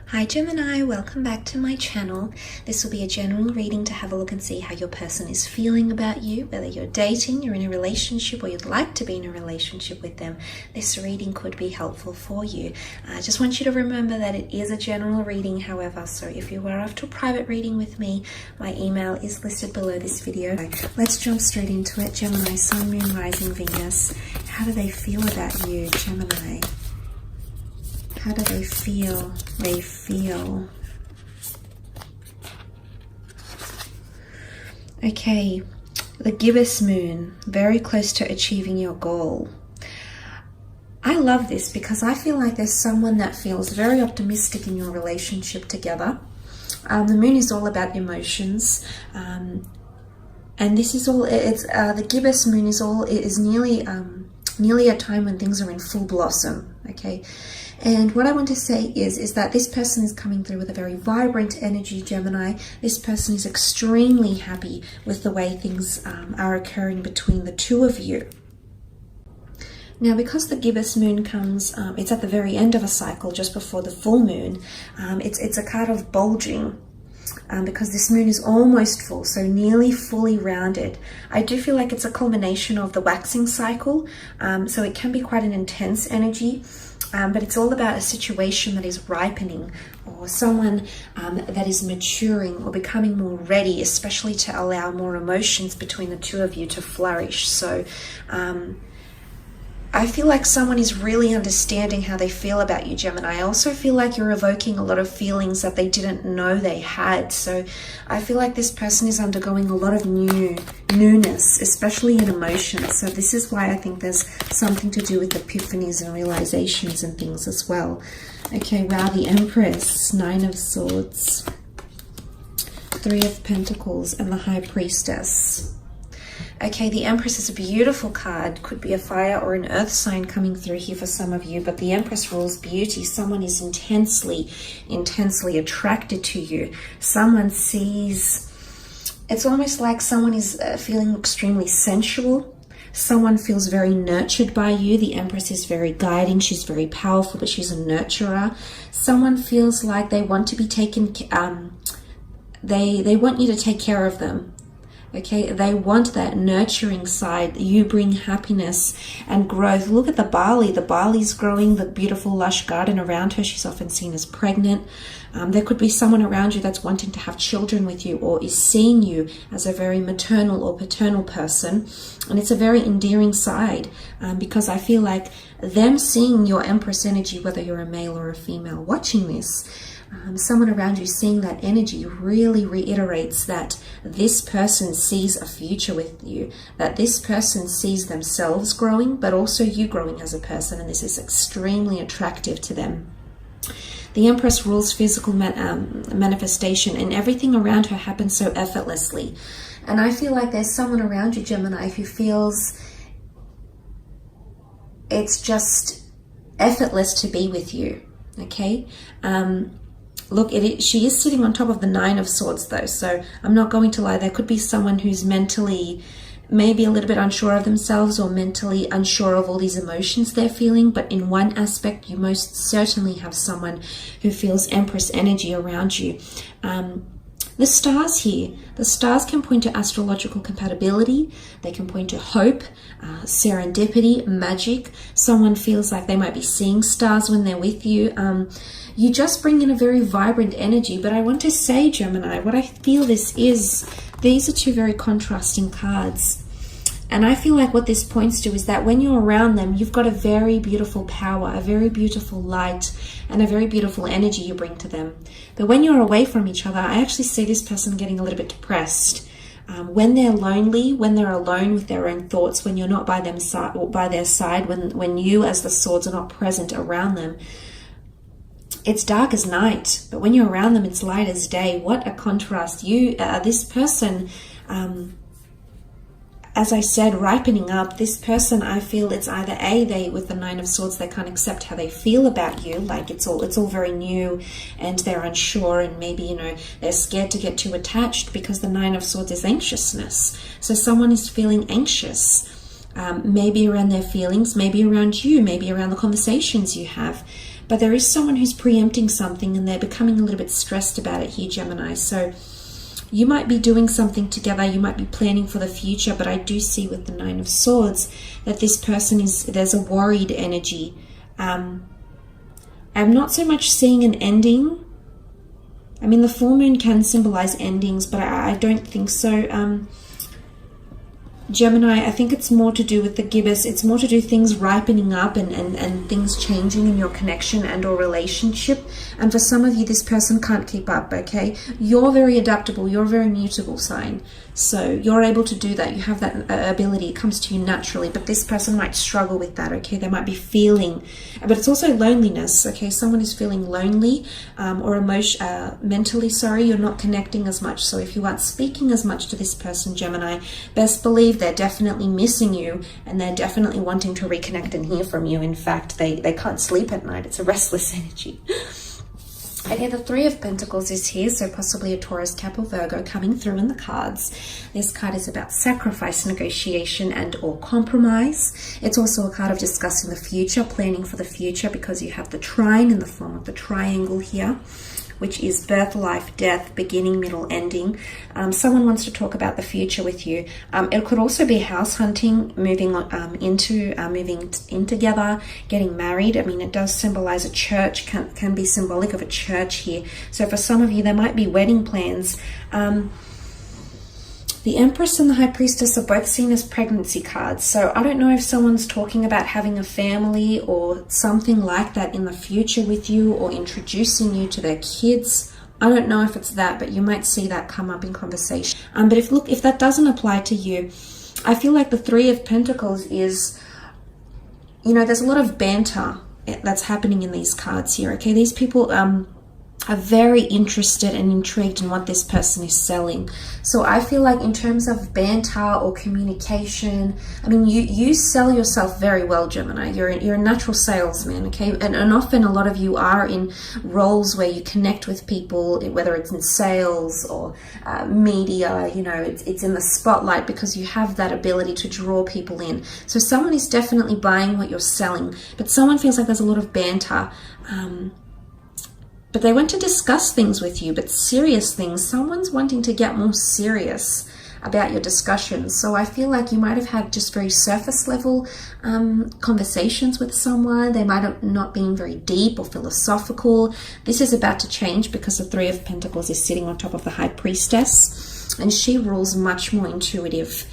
Hi Gemini, welcome back to my channel. This will be a general reading to have a look and see how your person is feeling about you, whether you're dating, you're in a relationship, or you'd like to be in a relationship with them. This reading could be helpful for you. I just want you to remember that it is a general reading, however, so if you were after a private reading with me, my email is listed below this video. Let's jump straight into it. Gemini, Sun, Moon, Rising, Venus. How do they feel about you, Gemini? How do they feel? They feel. Okay, the gibbous moon, very close to achieving your goal. I love this because I feel like there's someone that feels very optimistic in your relationship together. The moon is all about emotions. And this is all, the gibbous moon is nearly a time when things are in full blossom, okay? And what I want to say is that this person is coming through with a very vibrant energy, Gemini. This person is extremely happy with the way things are occurring between the two of you. Now, because the gibbous moon comes, it's at the very end of a cycle, just before the full moon, it's a card of bulging. Because this moon is almost full, so nearly fully rounded. I do feel like it's a culmination of the waxing cycle, so it can be quite an intense energy, but it's all about a situation that is ripening, or someone that is maturing or becoming more ready, especially to allow more emotions between the two of you to flourish. So I feel like someone is really understanding how they feel about you, Gemini. I also feel like you're evoking a lot of feelings that they didn't know they had. So I feel like this person is undergoing a lot of newness, especially in emotions. So this is why I think there's something to do with epiphanies and realizations and things as well. Okay, wow, the Empress, Nine of Swords, Three of Pentacles, and the High Priestess. Okay, the Empress is a beautiful card. Could be a fire or an earth sign coming through here for some of you, but the Empress rules beauty. Someone is intensely attracted to you. Someone sees, it's almost like someone is feeling extremely sensual. Someone feels very nurtured by you. The Empress is very guiding. She's very powerful, but she's a nurturer. Someone feels like they want to be taken, they want you to take care of them. Okay, they want that nurturing side. You bring happiness and growth. Look at the barley. The barley's growing, the beautiful lush garden around her. She's often seen as pregnant. There could be someone around you that's wanting to have children with you, or is seeing you as a very maternal or paternal person. And it's a very endearing side, because I feel like them seeing your Empress energy, whether you're a male or a female watching this, someone around you seeing that energy really reiterates that this person sees a future with you, that this person sees themselves growing, but also you growing as a person, and this is extremely attractive to them. The Empress rules physical manifestation, and everything around her happens so effortlessly. And I feel like there's someone around you, Gemini, who feels it's just effortless to be with you, okay? Look, she is sitting on top of the Nine of Swords though, so I'm not going to lie. There could be someone who's mentally maybe a little bit unsure of themselves, or mentally unsure of all these emotions they're feeling, but in one aspect you most certainly have someone who feels Empress energy around you. The stars here, the stars can point to astrological compatibility, they can point to hope, serendipity, magic. Someone feels like they might be seeing stars when they're with you. You just bring in a very vibrant energy. But I want to say, Gemini, what I feel these are two very contrasting cards. And I feel like what this points to is that when you're around them, you've got a very beautiful power, a very beautiful light, and a very beautiful energy you bring to them. But when you're away from each other, I actually see this person getting a little bit depressed. When they're lonely, when they're alone with their own thoughts, when you're not by their side, when you as the swords are not present around them, it's dark as night. But when you're around them, it's light as day. What a contrast. This person, as I said, ripening up. This person, I feel it's either they with the Nine of Swords, they can't accept how they feel about you, like it's all very new, and they're unsure, and maybe they're scared to get too attached, because the Nine of Swords is anxiousness. So someone is feeling anxious, maybe around their feelings, maybe around you, maybe around the conversations you have. but there is someone who's preempting something and they're becoming a little bit stressed about it here, Gemini. So you might be doing something together, you might be planning for the future, but I do see with the Nine of Swords that this person there's a worried energy. I'm not so much seeing an ending. I mean, the full moon can symbolize endings, but I don't think so. Gemini, I think it's more to do with the gibbous. It's more to do things ripening up and things changing in your connection and or relationship. And for some of you, this person can't keep up, okay? You're very adaptable. You're a very mutable sign. So you're able to do that. You have that ability. It comes to you naturally. But this person might struggle with that, okay? They might be feeling, but it's also loneliness, okay? Someone is feeling lonely or mentally, you're not connecting as much. So if you aren't speaking as much to this person, Gemini, best believe they're definitely missing you and they're definitely wanting to reconnect and hear from you. In fact, they can't sleep at night. It's a restless energy. Okay, the Three of Pentacles is here, so possibly a Taurus, Cap, or Virgo coming through in the cards. This card is about sacrifice, negotiation, and or compromise. It's also a card of discussing the future, planning for the future, because you have the trine in the form of the triangle here, which is birth, life, death, beginning, middle, ending. Someone wants to talk about the future with you. It could also be house hunting, moving in together, getting married. I mean, it does symbolize a church, can be symbolic of a church here. So for some of you, there might be wedding plans. The Empress and the High Priestess are both seen as pregnancy cards. So I don't know if someone's talking about having a family or something like that in the future with you, or introducing you to their kids. I don't know if it's that, but you might see that come up in conversation. But if that doesn't apply to you, I feel like the Three of Pentacles is, there's a lot of banter that's happening in these cards here, okay? These people are very interested and intrigued in what this person is selling. So I feel like in terms of banter or communication, I mean, you sell yourself very well, Gemini. You're a natural salesman, okay? And often a lot of you are in roles where you connect with people, whether it's in sales or media, it's in the spotlight because you have that ability to draw people in. So someone is definitely buying what you're selling, but someone feels like there's a lot of banter. But they want to discuss things with you, but serious things. Someone's wanting to get more serious about your discussions. So I feel like you might have had just very surface level conversations with someone. They might have not been very deep or philosophical. This is about to change because the Three of Pentacles is sitting on top of the High Priestess, and she rules much more intuitive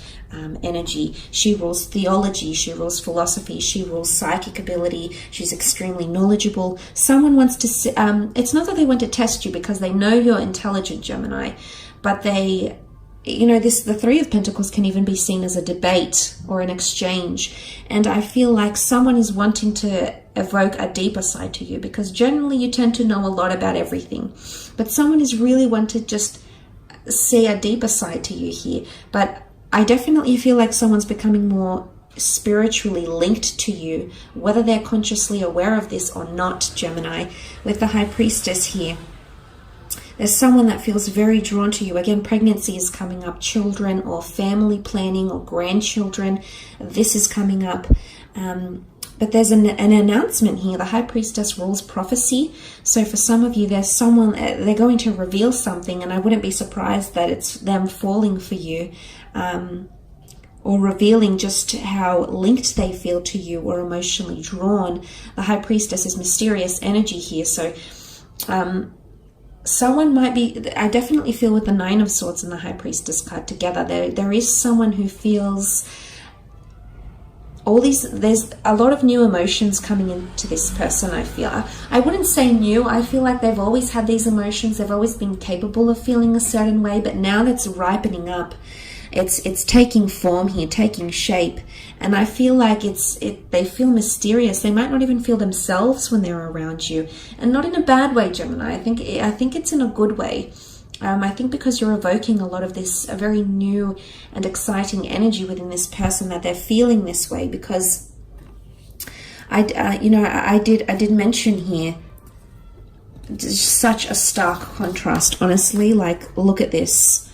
energy. She rules theology, she rules philosophy, she rules psychic ability. She's extremely knowledgeable. Someone wants to it's not that they want to test you because they know you're intelligent, Gemini, but the Three of Pentacles can even be seen as a debate or an exchange. And I feel like someone is wanting to evoke a deeper side to you, because generally you tend to know a lot about everything, but someone is really wanting to just see a deeper side to you here. But I definitely feel like someone's becoming more spiritually linked to you, whether they're consciously aware of this or not, Gemini. With the High Priestess here, there's someone that feels very drawn to you. Again, pregnancy is coming up, children or family planning or grandchildren. This is coming up. But there's an announcement here. The High Priestess rules prophecy. So for some of you, there's someone, they're going to reveal something, and I wouldn't be surprised that it's them falling for you, or revealing just how linked they feel to you or emotionally drawn. The High Priestess is mysterious energy here. So someone might be, I definitely feel with the Nine of Swords and the High Priestess card together, there is someone who feels there's a lot of new emotions coming into this person. I feel, I wouldn't say new, I feel like they've always had these emotions, they've always been capable of feeling a certain way, but now that's ripening up. It's taking form here, taking shape, and I feel like they feel mysterious. They might not even feel themselves when they're around you, and not in a bad way, Gemini. I think it's in a good way. I think because you're evoking a lot of this, a very new and exciting energy within this person, that they're feeling this way. Because I did mention here, such a stark contrast, honestly. Like, look at this.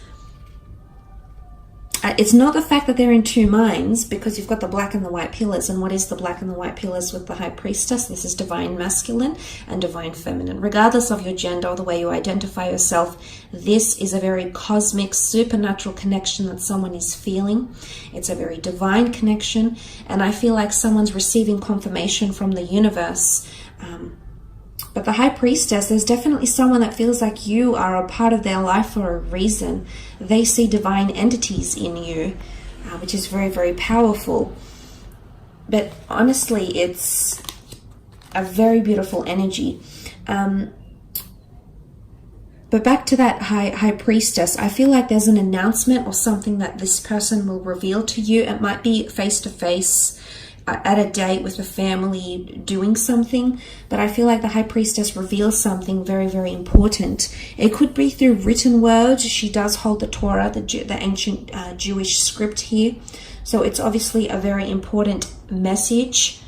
it's not the fact that they're in two minds, because you've got the black and the white pillars. And what is the black and the white pillars with the High Priestess? This is divine masculine and divine feminine. Regardless of your gender or the way you identify yourself, this is a very cosmic, supernatural connection that someone is feeling. It's a very divine connection. And I feel like someone's receiving confirmation from the universe. But the High Priestess, there's definitely someone that feels like you are a part of their life for a reason. They see divine entities in you, which is very, very powerful. But honestly, it's a very beautiful energy. But back to that High Priestess, I feel like there's an announcement or something that this person will reveal to you. It might be face-to-face, at a date with a family, doing something, but I feel like the High Priestess reveals something very, very important. It could be through written words. She does hold the Torah, the ancient Jewish script here, so it's obviously a very important message,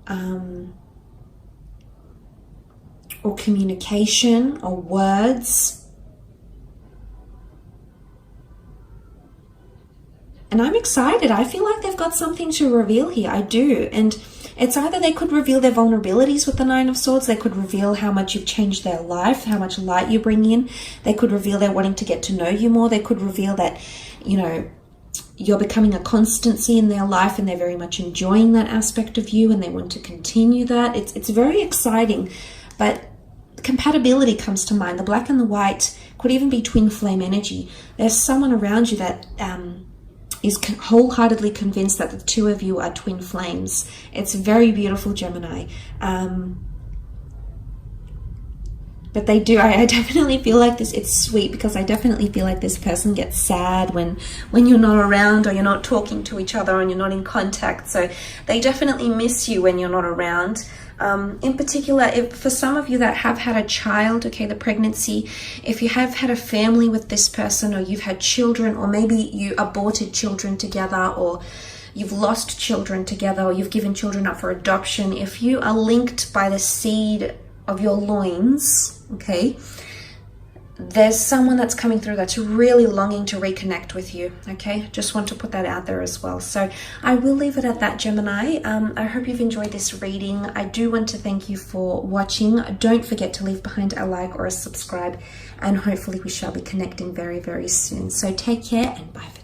or communication, or words. And I'm excited. I feel like they've got something to reveal here. I do. And it's either they could reveal their vulnerabilities with the Nine of Swords. They could reveal how much you've changed their life, how much light you bring in. They could reveal they're wanting to get to know you more. They could reveal that, you know, you're becoming a constancy in their life and they're very much enjoying that aspect of you and they want to continue that. It's very exciting. But compatibility comes to mind. The black and the white could even be twin flame energy. There's someone around you that is wholeheartedly convinced that the two of you are twin flames. It's very beautiful, Gemini. But they do, I definitely feel like this, it's sweet, because I definitely feel like this person gets sad when you're not around, or you're not talking to each other and you're not in contact. So they definitely miss you when you're not around. In particular, for some of you that have had a child, okay, the pregnancy, if you have had a family with this person, or you've had children, or maybe you aborted children together, or you've lost children together, or you've given children up for adoption, if you are linked by the seed of your loins, okay, there's someone that's coming through that's really longing to reconnect with you, okay? Just want to put that out there as well. So I will leave it at that, Gemini. I hope you've enjoyed this reading. I do want to thank you for watching. Don't forget to leave behind a like or a subscribe, and hopefully we shall be connecting very, very soon. So take care, and bye for now.